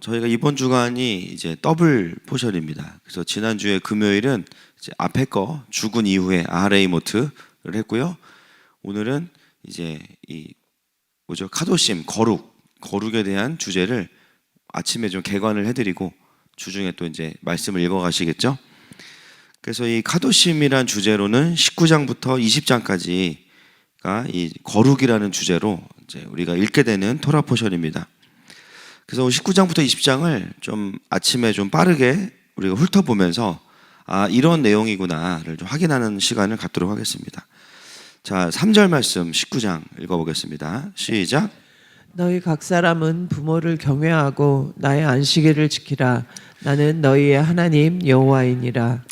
저희가 이번 주간이 이제 더블 포션입니다. 그래서 지난주에 금요일은 이제 앞에 거 죽은 이후에 아하레이모트를 했고요. 오늘은 이제 이 뭐죠? 카도심, 거룩에 대한 주제를 아침에 좀 개관을 해드리고 주중에 또 이제 말씀을 읽어가시겠죠? 그래서 이 카도심이란 주제로는 19장부터 20장까지가 이 거룩이라는 주제로 이제 우리가 읽게 되는 토라 포션입니다. 그래서 19장부터 20장을 좀 아침에 좀 빠르게 우리가 훑어보면서 이런 내용이구나를 좀 확인하는 시간을 갖도록 하겠습니다. 자, 3절 말씀 19장 읽어보겠습니다. 시작. 너희 각 사람은 부모를 경외하고 나의 안식일을 지키라. 나는 너희의 하나님 여호와이니라.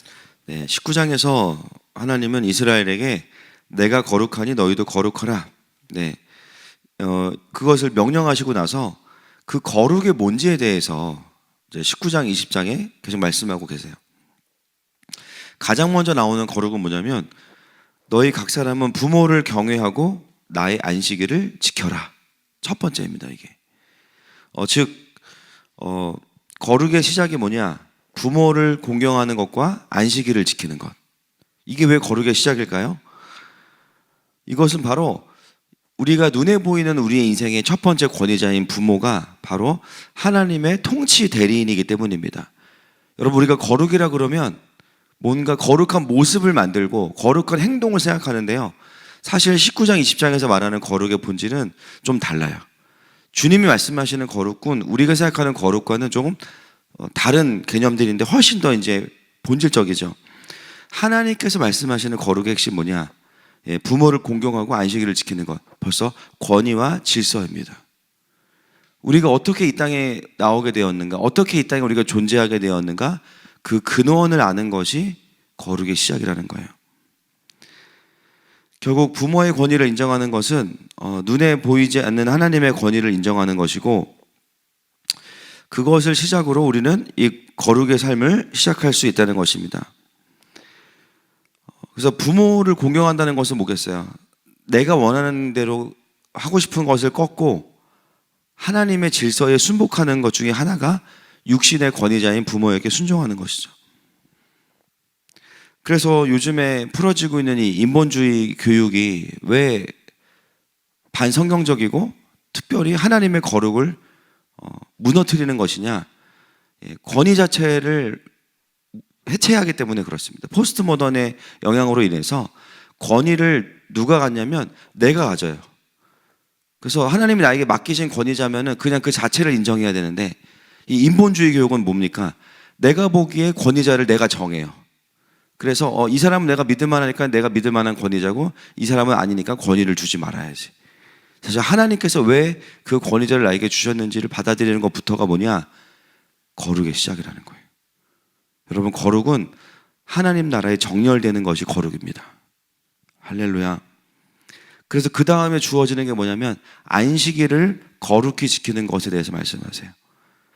네, 19장에서 하나님은 이스라엘에게 내가 거룩하니 너희도 거룩하라. 네, 그것을 명령하시고 나서 그 거룩이 뭔지에 대해서 이제 19장, 20장에 계속 말씀하고 계세요. 가장 먼저 나오는 거룩은 뭐냐면 너희 각 사람은 부모를 경외하고 나의 안식일을 지켜라. 첫 번째입니다, 이게. 거룩의 시작이 뭐냐? 부모를 공경하는 것과 안식일을 지키는 것. 이게 왜 거룩의 시작일까요? 이것은 바로 우리가 눈에 보이는 우리의 인생의 첫 번째 권위자인 부모가 바로 하나님의 통치 대리인이기 때문입니다. 여러분, 우리가 거룩이라 그러면 뭔가 거룩한 모습을 만들고 거룩한 행동을 생각하는데요. 사실 19장, 20장에서 말하는 거룩의 본질은 좀 달라요. 주님이 말씀하시는 거룩은 우리가 생각하는 거룩과는 조금 다른 개념들인데 훨씬 더 이제 본질적이죠. 하나님께서 말씀하시는 거룩의 핵심 뭐냐? 부모를 공경하고 안식일을 지키는 것. 벌써 권위와 질서입니다. 우리가 어떻게 이 땅에 나오게 되었는가? 어떻게 이 땅에 우리가 존재하게 되었는가? 그 근원을 아는 것이 거룩의 시작이라는 거예요. 결국 부모의 권위를 인정하는 것은 눈에 보이지 않는 하나님의 권위를 인정하는 것이고, 그것을 시작으로 우리는 이 거룩의 삶을 시작할 수 있다는 것입니다. 그래서 부모를 공경한다는 것은 뭐겠어요? 내가 원하는 대로 하고 싶은 것을 꺾고 하나님의 질서에 순복하는 것 중에 하나가 육신의 권위자인 부모에게 순종하는 것이죠. 그래서 요즘에 풀어지고 있는 이 인본주의 교육이 왜 반성경적이고 특별히 하나님의 거룩을 무너뜨리는 것이냐? 권위 자체를 해체하기 때문에 그렇습니다. 포스트 모던의 영향으로 인해서 권위를 누가 갖냐면 내가 가져요. 그래서 하나님이 나에게 맡기신 권위자면은 그냥 그 자체를 인정해야 되는데, 이 인본주의 교육은 뭡니까? 내가 보기에 권위자를 내가 정해요. 그래서 이 사람은 내가 믿을 만하니까 내가 믿을 만한 권위자고, 이 사람은 아니니까 권위를 주지 말아야지. 사실 하나님께서 왜 그 권위자를 나에게 주셨는지를 받아들이는 것부터가 뭐냐? 거룩의 시작이라는 거예요. 여러분, 거룩은 하나님 나라에 정렬되는 것이 거룩입니다. 할렐루야. 그래서 그 다음에 주어지는 게 뭐냐면 안식일을 거룩히 지키는 것에 대해서 말씀하세요.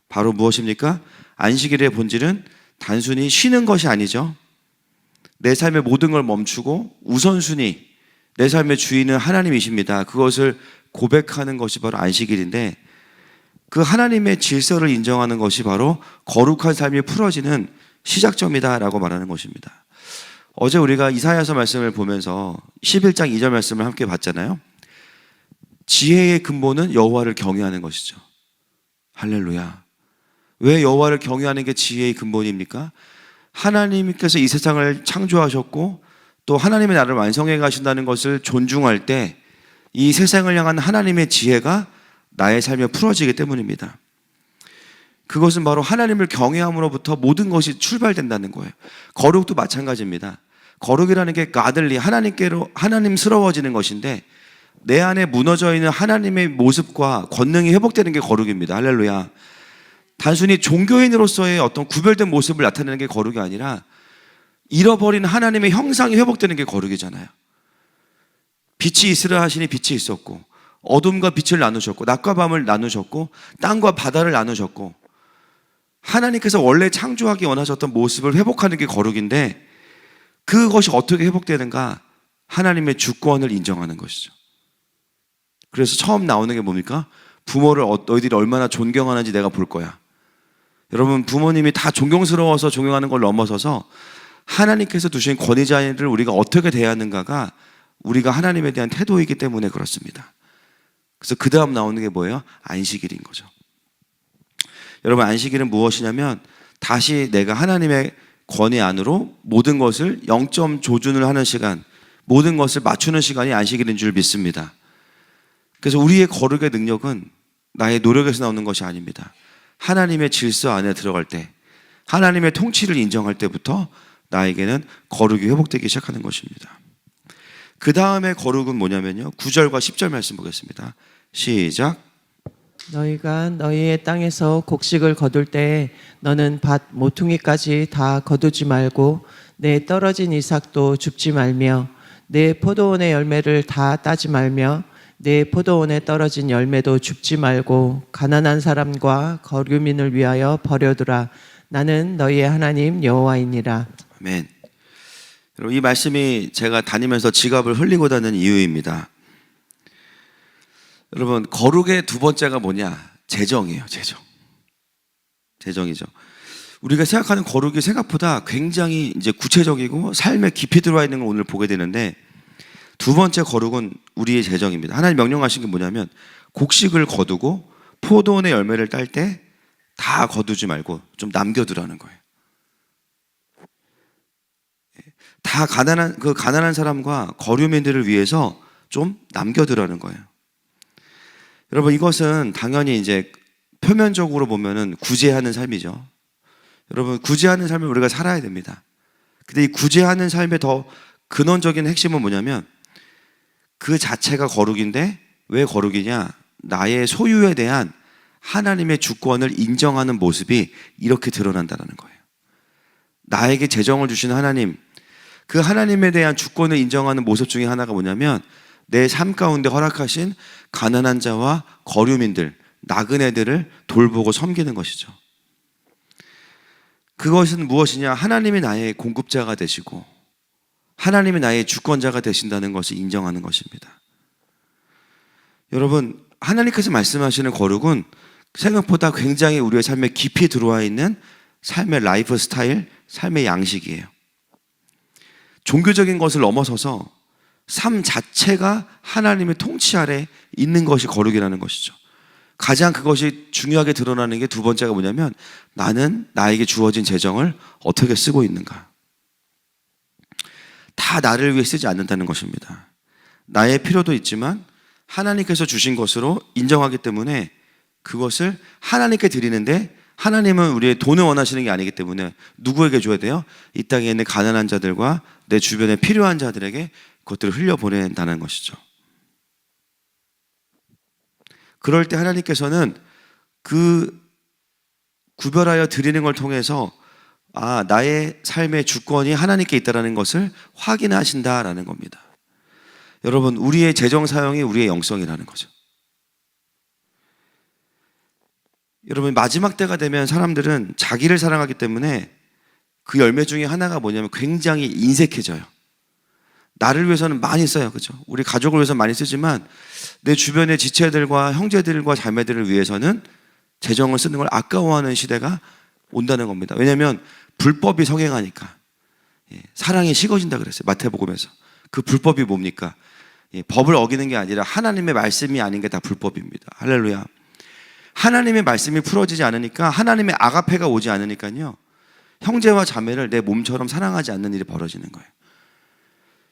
바로 무엇입니까? 안식일의 본질은 단순히 쉬는 것이 아니죠. 내 삶의 모든 걸 멈추고 우선순위, 내 삶의 주인은 하나님이십니다. 그것을 고백하는 것이 바로 안식일인데, 그 하나님의 질서를 인정하는 것이 바로 거룩한 삶이 풀어지는 시작점이다라고 말하는 것입니다. 어제 우리가 이사야서 말씀을 보면서 11장 2절 말씀을 함께 봤잖아요. 지혜의 근본은 여호와를 경외하는 것이죠. 할렐루야. 왜 여호와를 경외하는 게 지혜의 근본입니까? 하나님께서 이 세상을 창조하셨고 또 하나님의 나라를 완성해 가신다는 것을 존중할 때 이 세상을 향한 하나님의 지혜가 나의 삶에 풀어지기 때문입니다. 그것은 바로 하나님을 경외함으로부터 모든 것이 출발된다는 거예요. 거룩도 마찬가지입니다. 거룩이라는 게 가들리, 하나님스러워지는 것인데, 내 안에 무너져 있는 하나님의 모습과 권능이 회복되는 게 거룩입니다. 할렐루야. 단순히 종교인으로서의 어떤 구별된 모습을 나타내는 게 거룩이 아니라 잃어버린 하나님의 형상이 회복되는 게 거룩이잖아요. 빛이 있으라 하시니 빛이 있었고, 어둠과 빛을 나누셨고, 낮과 밤을 나누셨고, 땅과 바다를 나누셨고, 하나님께서 원래 창조하기 원하셨던 모습을 회복하는 게 거룩인데, 그것이 어떻게 회복되는가? 하나님의 주권을 인정하는 것이죠. 그래서 처음 나오는 게 뭡니까? 부모를 너희들이 얼마나 존경하는지 내가 볼 거야. 여러분, 부모님이 다 존경스러워서 존경하는 걸 넘어서서 하나님께서 두신 권위자를 우리가 어떻게 대하는가가 우리가 하나님에 대한 태도이기 때문에 그렇습니다. 그래서 그 다음 나오는 게 뭐예요? 안식일인 거죠. 여러분, 안식일은 무엇이냐면 다시 내가 하나님의 권위 안으로 모든 것을 0점 조준을 하는 시간, 모든 것을 맞추는 시간이 안식일인 줄 믿습니다. 그래서 우리의 거룩의 능력은 나의 노력에서 나오는 것이 아닙니다. 하나님의 질서 안에 들어갈 때, 하나님의 통치를 인정할 때부터 나에게는 거룩이 회복되기 시작하는 것입니다. 그 다음에 거룩은 뭐냐면요, 9절과 10절 말씀 보겠습니다. 시작. 너희가 너희의 땅에서 곡식을 거둘 때 너는 밭 모퉁이까지 다 거두지 말고 내 떨어진 이삭도 줍지 말며 내 포도원의 열매를 다 따지 말며 내 포도원에 떨어진 열매도 줍지 말고 가난한 사람과 거류민을 위하여 버려두라. 나는 너희의 하나님 여호와이니라. 아멘. 여러분, 이 말씀이 제가 다니면서 지갑을 흘리고 다니는 이유입니다. 여러분, 거룩의 두 번째가 뭐냐? 재정이에요. 재정이죠. 우리가 생각하는 거룩이 생각보다 굉장히 이제 구체적이고 삶에 깊이 들어와 있는 걸 오늘 보게 되는데, 두 번째 거룩은 우리의 재정입니다. 하나님 명령하신 게 뭐냐면 곡식을 거두고 포도원의 열매를 딸 때 다 거두지 말고 좀 남겨두라는 거예요. 다 가난한 사람과 거류민들을 위해서 좀 남겨두라는 거예요. 여러분, 이것은 당연히 이제 표면적으로 보면은 구제하는 삶이죠. 여러분, 구제하는 삶을 우리가 살아야 됩니다. 근데 이 구제하는 삶의 더 근원적인 핵심은 뭐냐면 그 자체가 거룩인데, 왜 거룩이냐? 나의 소유에 대한 하나님의 주권을 인정하는 모습이 이렇게 드러난다는 거예요. 나에게 재정을 주신 하나님, 그 하나님에 대한 주권을 인정하는 모습 중에 하나가 뭐냐면 내 삶 가운데 허락하신 가난한 자와 거류민들, 나그네들을 돌보고 섬기는 것이죠. 그것은 무엇이냐? 하나님이 나의 공급자가 되시고 하나님이 나의 주권자가 되신다는 것을 인정하는 것입니다. 여러분, 하나님께서 말씀하시는 거룩은 생각보다 굉장히 우리의 삶에 깊이 들어와 있는 삶의 라이프 스타일, 삶의 양식이에요. 종교적인 것을 넘어서서 삶 자체가 하나님의 통치 아래 있는 것이 거룩이라는 것이죠. 가장 그것이 중요하게 드러나는 게 두 번째가 뭐냐면 나는 나에게 주어진 재정을 어떻게 쓰고 있는가. 다 나를 위해 쓰지 않는다는 것입니다. 나의 필요도 있지만 하나님께서 주신 것으로 인정하기 때문에 그것을 하나님께 드리는데, 하나님은 우리의 돈을 원하시는 게 아니기 때문에 누구에게 줘야 돼요? 이 땅에 있는 가난한 자들과 내 주변에 필요한 자들에게 그것들을 흘려보낸다는 것이죠. 그럴 때 하나님께서는 그 구별하여 드리는 걸 통해서 나의 삶의 주권이 하나님께 있다는 것을 확인하신다라는 겁니다. 여러분, 우리의 재정 사용이 우리의 영성이라는 거죠. 여러분, 마지막 때가 되면 사람들은 자기를 사랑하기 때문에 그 열매 중에 하나가 뭐냐면 굉장히 인색해져요. 나를 위해서는 많이 써요. 그죠? 우리 가족을 위해서 많이 쓰지만 내 주변의 지체들과 형제들과 자매들을 위해서는 재정을 쓰는 걸 아까워하는 시대가 온다는 겁니다. 왜냐하면 불법이 성행하니까. 사랑이 식어진다 그랬어요. 마태복음에서. 그 불법이 뭡니까? 법을 어기는 게 아니라 하나님의 말씀이 아닌 게 다 불법입니다. 할렐루야. 하나님의 말씀이 풀어지지 않으니까, 하나님의 아가페가 오지 않으니까요, 형제와 자매를 내 몸처럼 사랑하지 않는 일이 벌어지는 거예요.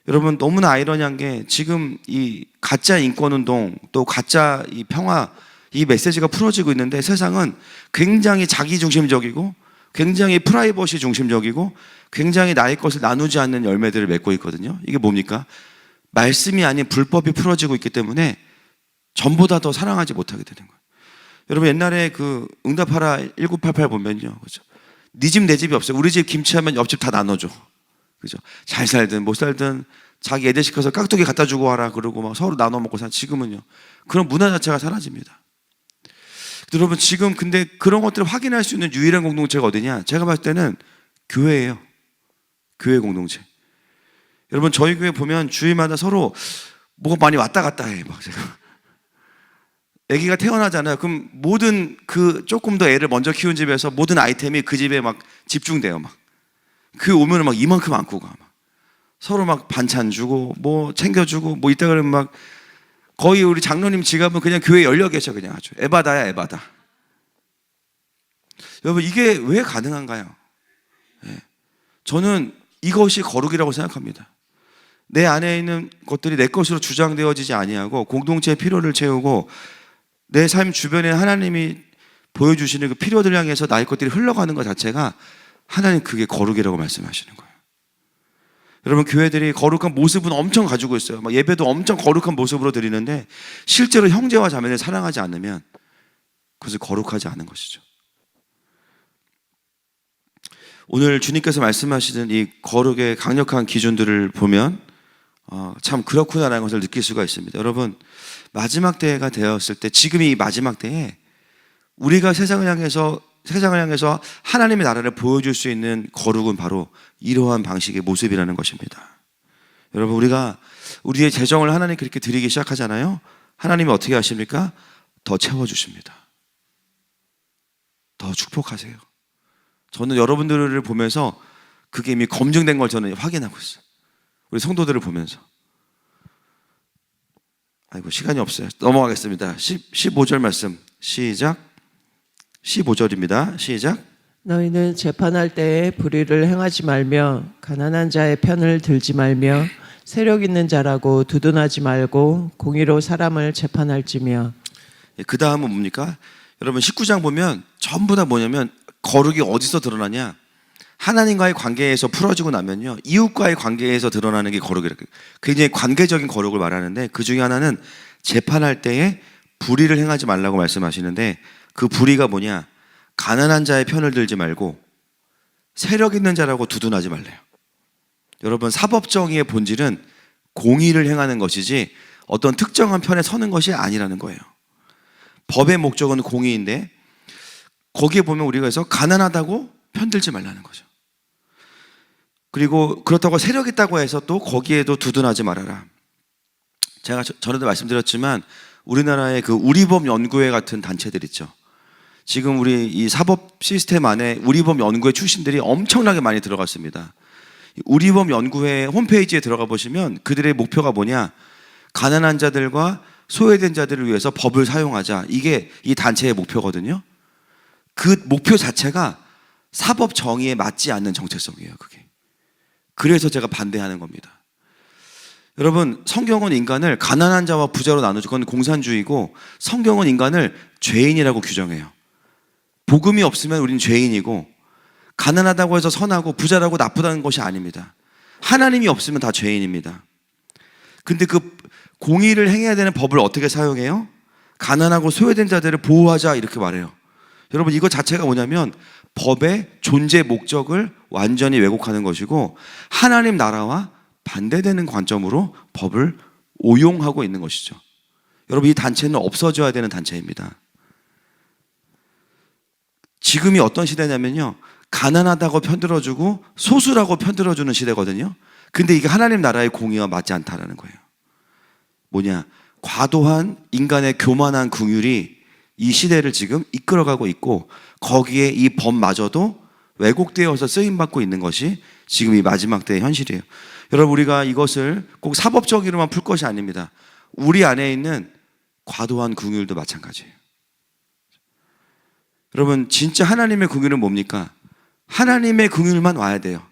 여러분, 너무나 아이러니한 게 지금 이 가짜 인권운동, 또 가짜 이 평화, 이 메시지가 풀어지고 있는데 세상은 굉장히 자기중심적이고 굉장히 프라이버시 중심적이고 굉장히 나의 것을 나누지 않는 열매들을 맺고 있거든요. 이게 뭡니까? 말씀이 아닌 불법이 풀어지고 있기 때문에 전보다 더 사랑하지 못하게 되는 거예요. 여러분, 옛날에 그 응답하라 1988 보면요, 그죠? 네 집 내 집이 없어요. 우리 집 김치하면 옆집 다 나눠줘. 그죠? 잘 살든 못 살든 자기 애들 시켜서 깍두기 갖다 주고 와라 그러고 막 서로 나눠 먹고 산. 지금은요, 그런 문화 자체가 사라집니다. 여러분, 지금 근데 그런 것들을 확인할 수 있는 유일한 공동체가 어디냐? 제가 봤을 때는 교회예요. 교회 공동체. 여러분, 저희 교회 보면 주일마다 서로 뭐가 많이 왔다 갔다 해. 막 제가 아기가 태어나잖아요. 그럼 모든 그 조금 더 애를 먼저 키운 집에서 모든 아이템이 그 집에 막 집중돼요. 막 그 오면은 막 이만큼 안고 가. 막 서로 막 반찬 주고 뭐 챙겨주고 뭐 이따 그러면 막 거의 우리 장로님 지갑은 그냥 교회 열려 계셔. 그냥 아주 에바다야 에바다. 여러분 이게 왜 가능한가요? 예. 저는 이것이 거룩이라고 생각합니다. 내 안에 있는 것들이 내 것으로 주장되어지지 아니하고 공동체의 필요를 채우고 내 삶 주변에 하나님이 보여주시는 그 필요들 향해서 나의 것들이 흘러가는 것 자체가 하나님 그게 거룩이라고 말씀하시는 거예요. 여러분 교회들이 거룩한 모습은 엄청 가지고 있어요. 막 예배도 엄청 거룩한 모습으로 드리는데 실제로 형제와 자매를 사랑하지 않으면 그것을 거룩하지 않은 것이죠. 오늘 주님께서 말씀하시는 이 거룩의 강력한 기준들을 보면 참 그렇구나라는 것을 느낄 수가 있습니다. 여러분 마지막 때가 되었을 때 지금이 이 마지막 때에 우리가 세상을 향해서 하나님의 나라를 보여줄 수 있는 거룩은 바로 이러한 방식의 모습이라는 것입니다. 여러분 우리가 우리의 재정을 하나님께 그렇게 드리기 시작하잖아요. 하나님이 어떻게 하십니까? 더 채워주십니다. 더 축복하세요. 저는 여러분들을 보면서 그게 이미 검증된 걸 저는 확인하고 있어요. 우리 성도들을 보면서. 아이고 시간이 없어요. 넘어가겠습니다. 15절 말씀 시작. 15절입니다. 시작. 너희는 재판할 때에 불의를 행하지 말며 가난한 자의 편을 들지 말며 세력 있는 자라고 두둔하지 말고 공의로 사람을 재판할지며. 그 다음은 뭡니까? 여러분 19장 보면 전부 다 뭐냐면 거룩이 어디서 드러나냐? 하나님과의 관계에서 풀어지고 나면요 이웃과의 관계에서 드러나는 게 거룩이라고. 굉장히 관계적인 거룩을 말하는데 그 중에 하나는 재판할 때에 불의를 행하지 말라고 말씀하시는데 그 불의가 뭐냐? 가난한 자의 편을 들지 말고 세력 있는 자라고 두둔하지 말래요. 여러분 사법정의의 본질은 공의를 행하는 것이지 어떤 특정한 편에 서는 것이 아니라는 거예요. 법의 목적은 공의인데 거기에 보면 우리가 해서 가난하다고 편들지 말라는 거죠. 그리고 그렇다고 세력 있다고 해서 또 거기에도 두둔하지 말아라. 제가 전에도 말씀드렸지만 우리나라의 그 우리법 연구회 같은 단체들 있죠. 지금 우리 이 사법 시스템 안에 우리법 연구회 출신들이 엄청나게 많이 들어갔습니다. 우리법 연구회 홈페이지에 들어가 보시면 그들의 목표가 뭐냐? 가난한 자들과 소외된 자들을 위해서 법을 사용하자. 이게 이 단체의 목표거든요. 그 목표 자체가 사법 정의에 맞지 않는 정체성이에요, 그게. 그래서 제가 반대하는 겁니다. 여러분, 성경은 인간을 가난한 자와 부자로 나누죠. 그건 공산주의고, 성경은 인간을 죄인이라고 규정해요. 복음이 없으면 우리는 죄인이고, 가난하다고 해서 선하고 부자라고 나쁘다는 것이 아닙니다. 하나님이 없으면 다 죄인입니다. 근데 그 공의를 행해야 되는 법을 어떻게 사용해요? 가난하고 소외된 자들을 보호하자 이렇게 말해요. 여러분 이거 자체가 뭐냐면 법의 존재 목적을 완전히 왜곡하는 것이고 하나님 나라와 반대되는 관점으로 법을 오용하고 있는 것이죠. 여러분 이 단체는 없어져야 되는 단체입니다. 지금이 어떤 시대냐면요 가난하다고 편들어주고 소수라고 편들어주는 시대거든요. 근데 이게 하나님 나라의 공의와 맞지 않다라는 거예요. 뭐냐? 과도한 인간의 교만한 긍휼이 이 시대를 지금 이끌어가고 있고 거기에 이 법마저도 왜곡되어서 쓰임받고 있는 것이 지금 이 마지막 때의 현실이에요. 여러분 우리가 이것을 꼭 사법적으로만 풀 것이 아닙니다. 우리 안에 있는 과도한 긍휼도 마찬가지예요. 여러분 진짜 하나님의 긍휼은 뭡니까? 하나님의 긍휼만 와야 돼요.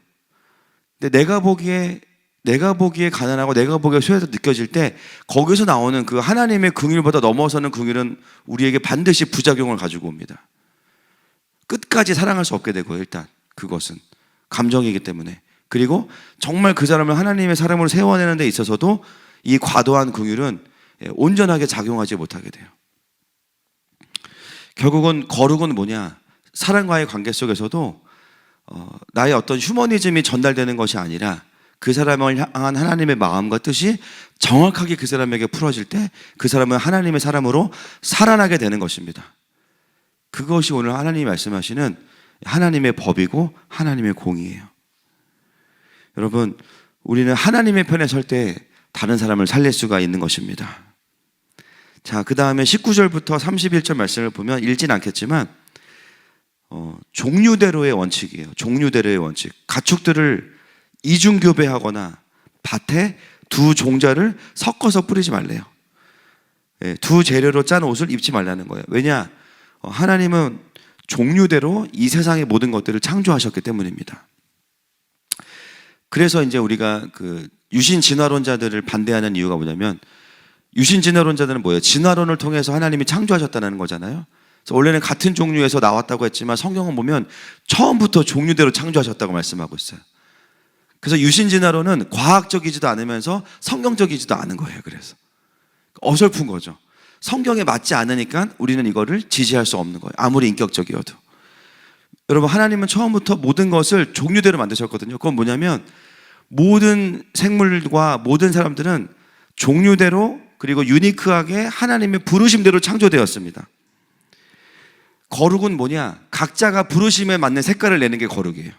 근데 내가 보기에 가난하고 내가 보기에 소외해서 느껴질 때 거기서 나오는 그 하나님의 긍휼보다 넘어서는 긍휼은 우리에게 반드시 부작용을 가지고 옵니다. 끝까지 사랑할 수 없게 되고 일단 그것은 감정이기 때문에 그리고 정말 그 사람을 하나님의 사람으로 세워내는 데 있어서도 이 과도한 긍휼은 온전하게 작용하지 못하게 돼요. 결국은 거룩은 뭐냐? 사람과의 관계 속에서도 나의 어떤 휴머니즘이 전달되는 것이 아니라 그 사람을 향한 하나님의 마음과 뜻이 정확하게 그 사람에게 풀어질 때 그 사람은 하나님의 사람으로 살아나게 되는 것입니다. 그것이 오늘 하나님이 말씀하시는 하나님의 법이고 하나님의 공의예요. 여러분 우리는 하나님의 편에 설 때 다른 사람을 살릴 수가 있는 것입니다. 자, 그 다음에 19절부터 31절 말씀을 보면 읽진 않겠지만 종류대로의 원칙이에요. 종류대로의 원칙. 가축들을 이중교배하거나 밭에 두 종자를 섞어서 뿌리지 말래요. 예, 두 재료로 짠 옷을 입지 말라는 거예요. 왜냐? 하나님은 종류대로 이 세상의 모든 것들을 창조하셨기 때문입니다. 그래서 이제 우리가 그 유신 진화론자들을 반대하는 이유가 뭐냐면, 유신 진화론자들은 뭐예요? 진화론을 통해서 하나님이 창조하셨다는 거잖아요. 그래서 원래는 같은 종류에서 나왔다고 했지만 성경은 보면 처음부터 종류대로 창조하셨다고 말씀하고 있어요. 그래서 유신 진화론은 과학적이지도 않으면서 성경적이지도 않은 거예요. 그래서 어설픈 거죠. 성경에 맞지 않으니까 우리는 이거를 지지할 수 없는 거예요. 아무리 인격적이어도. 여러분, 하나님은 처음부터 모든 것을 종류대로 만드셨거든요. 그건 뭐냐면 모든 생물과 모든 사람들은 종류대로 그리고 유니크하게 하나님의 부르심대로 창조되었습니다. 거룩은 뭐냐? 각자가 부르심에 맞는 색깔을 내는 게 거룩이에요.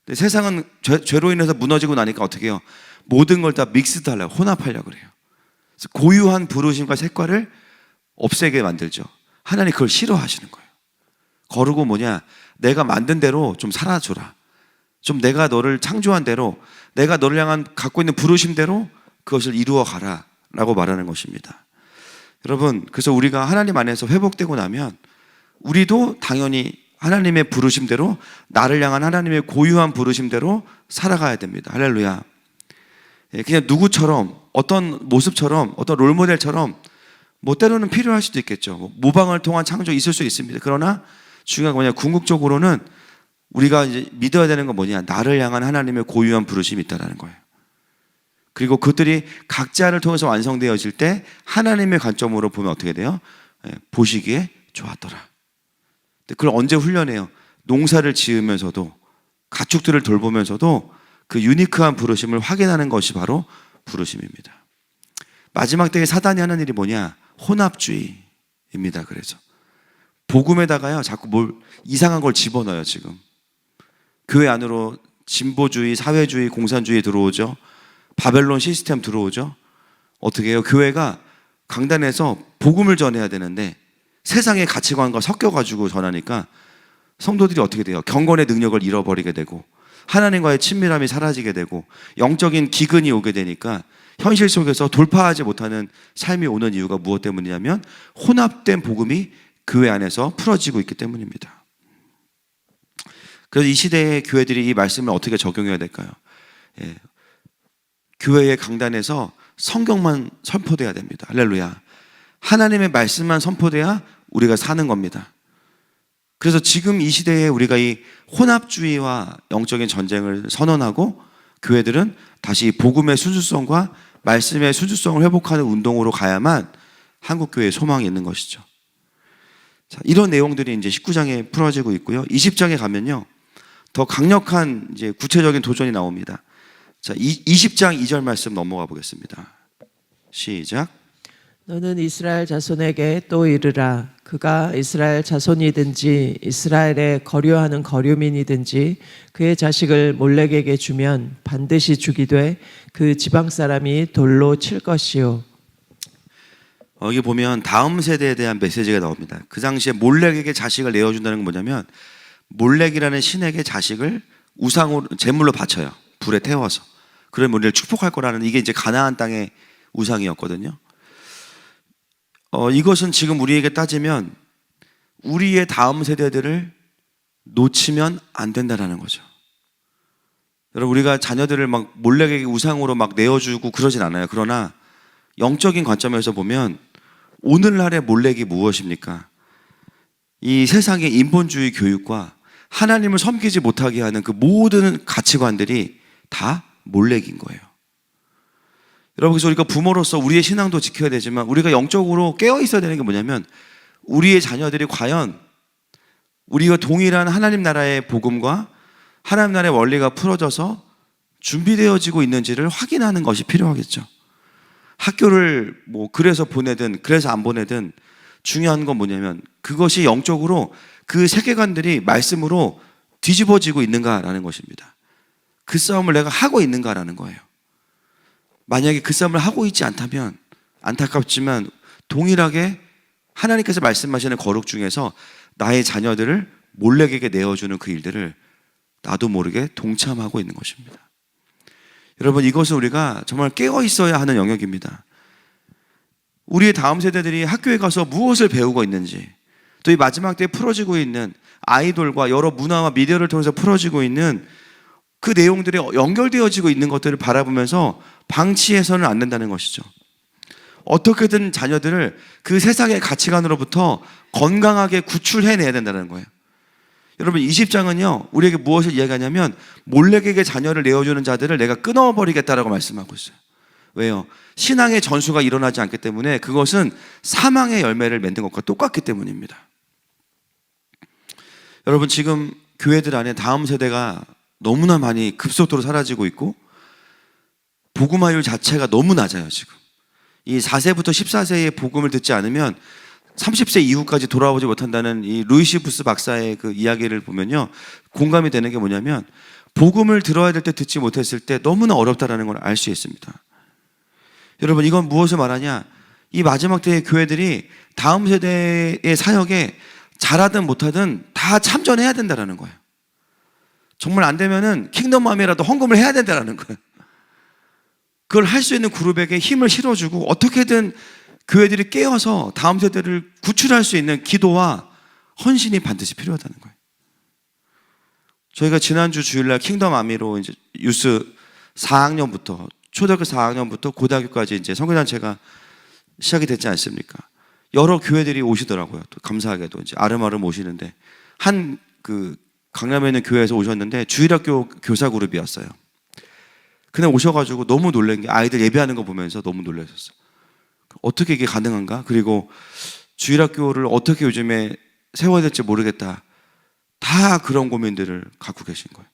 근데 세상은 죄로 인해서 무너지고 나니까 어떻게 해요? 모든 걸 다 믹스드 하려고, 혼합하려고 그래요. 그래서 고유한 부르심과 색깔을 없애게 만들죠. 하나님 그걸 싫어하시는 거예요. 거룩은 뭐냐? 내가 만든 대로 좀 살아줘라. 좀 내가 너를 창조한 대로, 내가 너를 향한 갖고 있는 부르심대로 그것을 이루어 가라 라고 말하는 것입니다. 여러분, 그래서 우리가 하나님 안에서 회복되고 나면 우리도 당연히 하나님의 부르심대로, 나를 향한 하나님의 고유한 부르심대로 살아가야 됩니다. 할렐루야. 그냥 누구처럼, 어떤 모습처럼, 어떤 롤모델처럼 뭐 때로는 필요할 수도 있겠죠. 모방을 통한 창조 있을 수 있습니다. 그러나 중요한 건 뭐냐? 궁극적으로는 우리가 이제 믿어야 되는 건 뭐냐? 나를 향한 하나님의 고유한 부르심이 있다는 거예요. 그리고 그들이 각자를 통해서 완성되어질 때 하나님의 관점으로 보면 어떻게 돼요? 보시기에 좋았더라. 그걸 언제 훈련해요? 농사를 지으면서도, 가축들을 돌보면서도 그 유니크한 부르심을 확인하는 것이 바로 부르심입니다. 마지막 때에 사단이 하는 일이 뭐냐? 혼합주의입니다. 그래서 복음에다가요 자꾸 뭘 이상한 걸 집어넣어요. 지금 교회 안으로 진보주의, 사회주의, 공산주의 들어오죠. 바벨론 시스템 들어오죠. 어떻게 해요? 교회가 강단에서 복음을 전해야 되는데 세상의 가치관과 섞여가지고 전하니까 성도들이 어떻게 돼요? 경건의 능력을 잃어버리게 되고 하나님과의 친밀함이 사라지게 되고 영적인 기근이 오게 되니까 현실 속에서 돌파하지 못하는 삶이 오는 이유가 무엇 때문이냐면 혼합된 복음이 교회 안에서 풀어지고 있기 때문입니다. 그래서 이 시대의 교회들이 이 말씀을 어떻게 적용해야 될까요? 교회의 강단에서 성경만 선포돼야 됩니다. 할렐루야. 하나님의 말씀만 선포돼야 우리가 사는 겁니다. 그래서 지금 이 시대에 우리가 이 혼합주의와 영적인 전쟁을 선언하고 교회들은 다시 복음의 순수성과 말씀의 순수성을 회복하는 운동으로 가야만 한국교회에 소망이 있는 것이죠. 자, 이런 내용들이 이제 19장에 풀어지고 있고요. 20장에 가면요. 더 강력한 이제 구체적인 도전이 나옵니다. 자, 20장 2절 말씀 넘어가 보겠습니다. 시작. 너는 이스라엘 자손에게 또 이르라. 그가 이스라엘 자손이든지 이스라엘에 거류하는 거류민이든지 그의 자식을 몰렉에게 주면 반드시 죽이되 그 지방 사람이 돌로 칠 것이요. 여기 보면 다음 세대에 대한 메시지가 나옵니다. 그 당시에 몰렉에게 자식을 내어준다는 건 뭐냐면 몰렉이라는 신에게 자식을 우상으로 제물로 바쳐요. 불에 태워서. 그러면 우리를 축복할 거라는, 이게 이제 가나안 땅의 우상이었거든요. 이것은 지금 우리에게 따지면 우리의 다음 세대들을 놓치면 안 된다는 거죠. 여러분, 우리가 자녀들을 막 몰렉에게 우상으로 막 내어주고 그러진 않아요. 그러나 영적인 관점에서 보면 오늘날의 몰렉이 무엇입니까? 이 세상의 인본주의 교육과 하나님을 섬기지 못하게 하는 그 모든 가치관들이 다 몰렉인 거예요. 여러분, 그래서 우리가 부모로서 우리의 신앙도 지켜야 되지만 우리가 영적으로 깨어 있어야 되는 게 뭐냐면 우리의 자녀들이 과연 우리가 동일한 하나님 나라의 복음과 하나님 나라의 원리가 풀어져서 준비되어지고 있는지를 확인하는 것이 필요하겠죠. 학교를 뭐 그래서 보내든 그래서 안 보내든 중요한 건 뭐냐면 그것이 영적으로 그 세계관들이 말씀으로 뒤집어지고 있는가라는 것입니다. 그 싸움을 내가 하고 있는가라는 거예요. 만약에 그 싸움을 하고 있지 않다면 안타깝지만 동일하게 하나님께서 말씀하시는 거룩 중에서 나의 자녀들을 몰래에게 내어주는 그 일들을 나도 모르게 동참하고 있는 것입니다. 여러분, 이것은 우리가 정말 깨어 있어야 하는 영역입니다. 우리의 다음 세대들이 학교에 가서 무엇을 배우고 있는지, 또 이 마지막 때에 풀어지고 있는 아이돌과 여러 문화와 미디어를 통해서 풀어지고 있는 그 내용들이 연결되어지고 있는 것들을 바라보면서 방치해서는 안 된다는 것이죠. 어떻게든 자녀들을 그 세상의 가치관으로부터 건강하게 구출해내야 된다는 거예요. 여러분, 20장은요 우리에게 무엇을 이야기하냐면 몰래에게 자녀를 내어주는 자들을 내가 끊어버리겠다라고 말씀하고 있어요. 왜요? 신앙의 전수가 일어나지 않기 때문에 그것은 사망의 열매를 맺는 것과 똑같기 때문입니다. 여러분, 지금 교회들 안에 다음 세대가 너무나 많이 급속도로 사라지고 있고 복음화율 자체가 너무 낮아요. 지금 이 4세부터 14세의 복음을 듣지 않으면 30세 이후까지 돌아오지 못한다는 이 루이시푸스 박사의 그 이야기를 보면요 공감이 되는 게 뭐냐면, 복음을 들어야 될 때 듣지 못했을 때 너무나 어렵다라는 걸 알 수 있습니다. 여러분, 이건 무엇을 말하냐? 이 마지막 때의 교회들이 다음 세대의 사역에 잘하든 못하든 다 참전해야 된다는 거예요. 정말 안 되면은 킹덤맘이라도 헌금을 해야 된다는 거예요. 그걸 할 수 있는 그룹에게 힘을 실어주고 어떻게든 교회들이 깨어서 다음 세대를 구출할 수 있는 기도와 헌신이 반드시 필요하다는 거예요. 저희가 지난주 주일날 킹덤아미로 이제 유스 4학년부터 초등학교 4학년부터 고등학교까지 이제 선교단체가 시작이 됐지 않습니까? 여러 교회들이 오시더라고요. 또 감사하게도 이제 아름아름 오시는데, 한 그 강남에 있는 교회에서 오셨는데 주일학교 교사 그룹이었어요. 그냥 오셔가지고 너무 놀란 게, 아이들 예배하는 거 보면서 너무 놀라셨어요. 어떻게 이게 가능한가? 그리고 주일학교를 어떻게 요즘에 세워야 될지 모르겠다. 다 그런 고민들을 갖고 계신 거예요.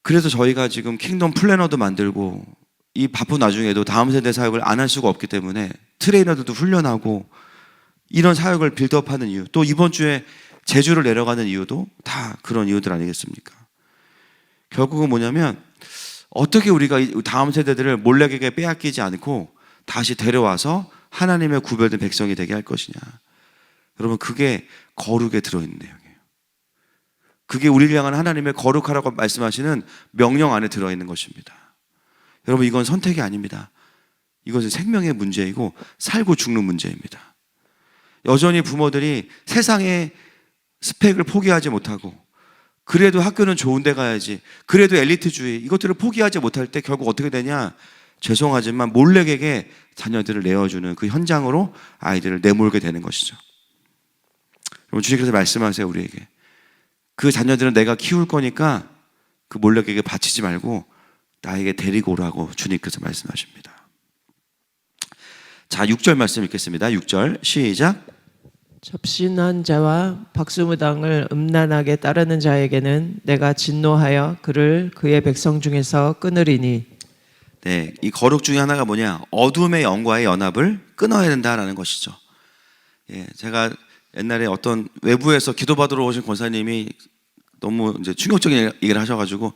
그래서 저희가 지금 킹덤 플래너도 만들고, 이 바쁜 와중에도 다음 세대 사역을 안 할 수가 없기 때문에 트레이너들도 훈련하고 이런 사역을 빌드업하는 이유, 또 이번 주에 제주를 내려가는 이유도 다 그런 이유들 아니겠습니까? 결국은 뭐냐면, 어떻게 우리가 다음 세대들을 몰래에게 빼앗기지 않고 다시 데려와서 하나님의 구별된 백성이 되게 할 것이냐. 여러분, 그게 거룩에 들어있는 내용이에요. 그게 우리를 향한 하나님의 거룩하라고 말씀하시는 명령 안에 들어있는 것입니다. 여러분, 이건 선택이 아닙니다. 이것은 생명의 문제이고 살고 죽는 문제입니다. 여전히 부모들이 세상의 스펙을 포기하지 못하고, 그래도 학교는 좋은 데 가야지, 그래도 엘리트주의, 이것들을 포기하지 못할 때 결국 어떻게 되냐? 죄송하지만 몰래에게 자녀들을 내어주는 그 현장으로 아이들을 내몰게 되는 것이죠. 여러분, 주님께서 말씀하세요, 우리에게. 그 자녀들은 내가 키울 거니까 그 몰래에게 바치지 말고 나에게 데리고 오라고 주님께서 말씀하십니다. 자, 6절 말씀 읽겠습니다. 6절 시작. 접신한 자와 박수무당을 음란하게 따르는 자에게는 내가 진노하여 그를 그의 백성 중에서 끊으리니. 네, 이 거룩 중에 하나가 뭐냐? 어둠의 영과의 연합을 끊어야 된다라는 것이죠. 예, 제가 옛날에 어떤 외부에서 기도받으러 오신 권사님이 너무 이제 충격적인 얘기를 하셔가지고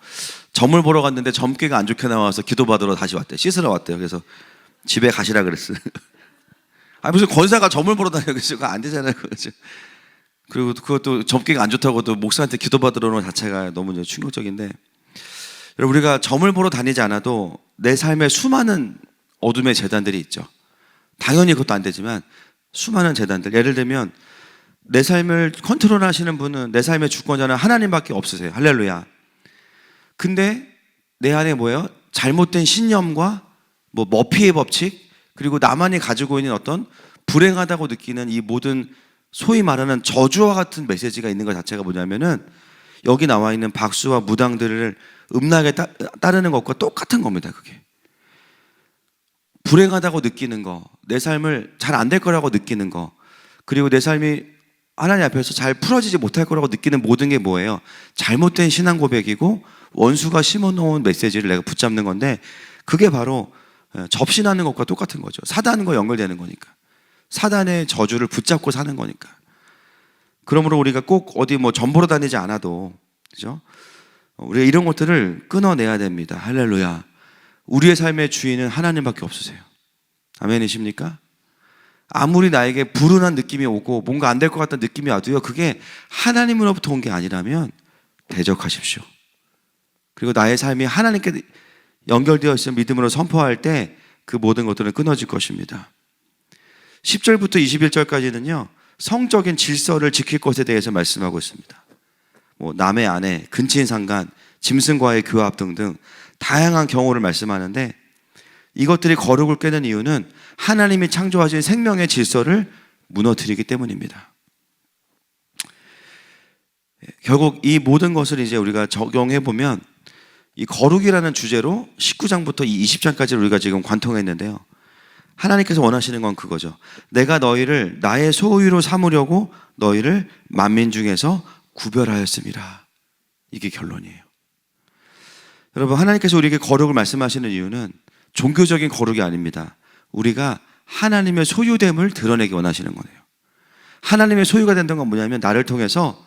점을 보러 갔는데 점괘가 안 좋게 나와서 기도받으러 다시 왔대요. 씻으러 왔대요. 그래서 집에 가시라 그랬어요. 아, 무슨 권사가 점을 보러 다녀겠어요? 그거 안 되잖아요. 그죠? 그리고 그것도 점괘가 안 좋다고도 목사한테 기도받으러 오는 것 자체가 너무 이제 충격적인데, 여러분, 우리가 점을 보러 다니지 않아도 내 삶에 수많은 어둠의 재단들이 있죠. 당연히 그것도 안 되지만 수많은 재단들, 예를 들면 내 삶을 컨트롤하시는 분은, 내 삶의 주권자는 하나님밖에 없으세요. 할렐루야. 근데 내 안에 뭐예요? 잘못된 신념과 뭐 머피의 법칙, 그리고 나만이 가지고 있는 어떤 불행하다고 느끼는 이 모든 소위 말하는 저주와 같은 메시지가 있는 것 자체가 뭐냐면은, 여기 나와 있는 박수와 무당들을 음란하게 따르는 것과 똑같은 겁니다. 그게 불행하다고 느끼는 거, 내 삶을 잘 안 될 거라고 느끼는 거, 그리고 내 삶이 하나님 앞에서 잘 풀어지지 못할 거라고 느끼는 모든 게 뭐예요? 잘못된 신앙 고백이고 원수가 심어놓은 메시지를 내가 붙잡는 건데, 그게 바로 접신하는 것과 똑같은 거죠. 사단과 연결되는 거니까. 사단의 저주를 붙잡고 사는 거니까. 그러므로 우리가 꼭 어디 뭐 점 보러 다니지 않아도, 그죠? 우리가 이런 것들을 끊어내야 됩니다. 할렐루야. 우리의 삶의 주인은 하나님밖에 없으세요. 아멘이십니까? 아무리 나에게 불운한 느낌이 오고 뭔가 안 될 것 같다는 느낌이 와도요, 그게 하나님으로부터 온 게 아니라면 대적하십시오. 그리고 나의 삶이 하나님께 연결되어 있으면 믿음으로 선포할 때 그 모든 것들은 끊어질 것입니다. 10절부터 21절까지는요, 성적인 질서를 지킬 것에 대해서 말씀하고 있습니다. 뭐 남의 아내, 근친 상간, 짐승과의 교합 등등 다양한 경우를 말씀하는데, 이것들이 거룩을 깨는 이유는 하나님이 창조하신 생명의 질서를 무너뜨리기 때문입니다. 결국 이 모든 것을 이제 우리가 적용해 보면 이 거룩이라는 주제로 19장부터 이 20장까지 우리가 지금 관통했는데요. 하나님께서 원하시는 건 그거죠. 내가 너희를 나의 소유로 삼으려고 너희를 만민 중에서 구별하였습니다. 이게 결론이에요. 여러분, 하나님께서 우리에게 거룩을 말씀하시는 이유는 종교적인 거룩이 아닙니다. 우리가 하나님의 소유됨을 드러내기 원하시는 거예요. 하나님의 소유가 된다는 건 뭐냐면 나를 통해서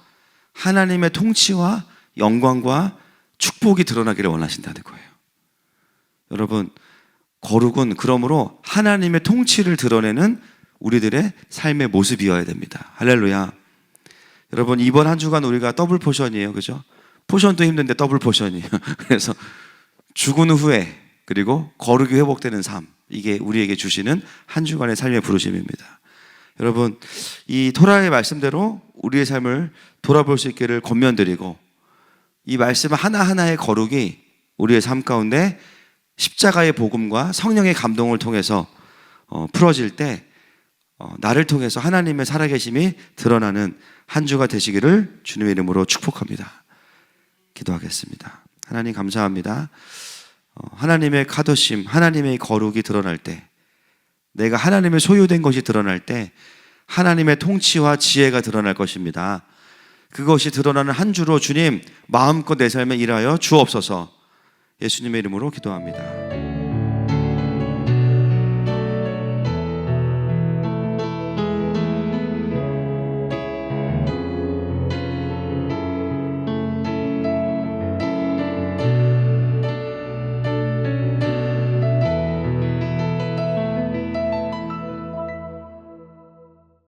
하나님의 통치와 영광과 축복이 드러나기를 원하신다는 거예요. 여러분, 거룩은 그러므로 하나님의 통치를 드러내는 우리들의 삶의 모습이어야 됩니다. 할렐루야. 여러분, 이번 한 주간 우리가 더블 포션이에요. 그죠? 포션도 힘든데 더블 포션이에요. 그래서 죽은 후에 그리고 거룩이 회복되는 삶, 이게 우리에게 주시는 한 주간의 삶의 부르심입니다. 여러분, 이 토라의 말씀대로 우리의 삶을 돌아볼 수 있기를 권면드리고, 이 말씀 하나하나의 거룩이 우리의 삶 가운데 십자가의 복음과 성령의 감동을 통해서 풀어질 때 나를 통해서 하나님의 살아계심이 드러나는 한 주가 되시기를 주님의 이름으로 축복합니다. 기도하겠습니다. 하나님 감사합니다. 하나님의 카도심, 하나님의 거룩이 드러날 때, 내가 하나님의 소유된 것이 드러날 때 하나님의 통치와 지혜가 드러날 것입니다. 그것이 드러나는 한 주로 주님 마음껏 내 삶에 일하여 주옵소서. 예수님의 이름으로 기도합니다.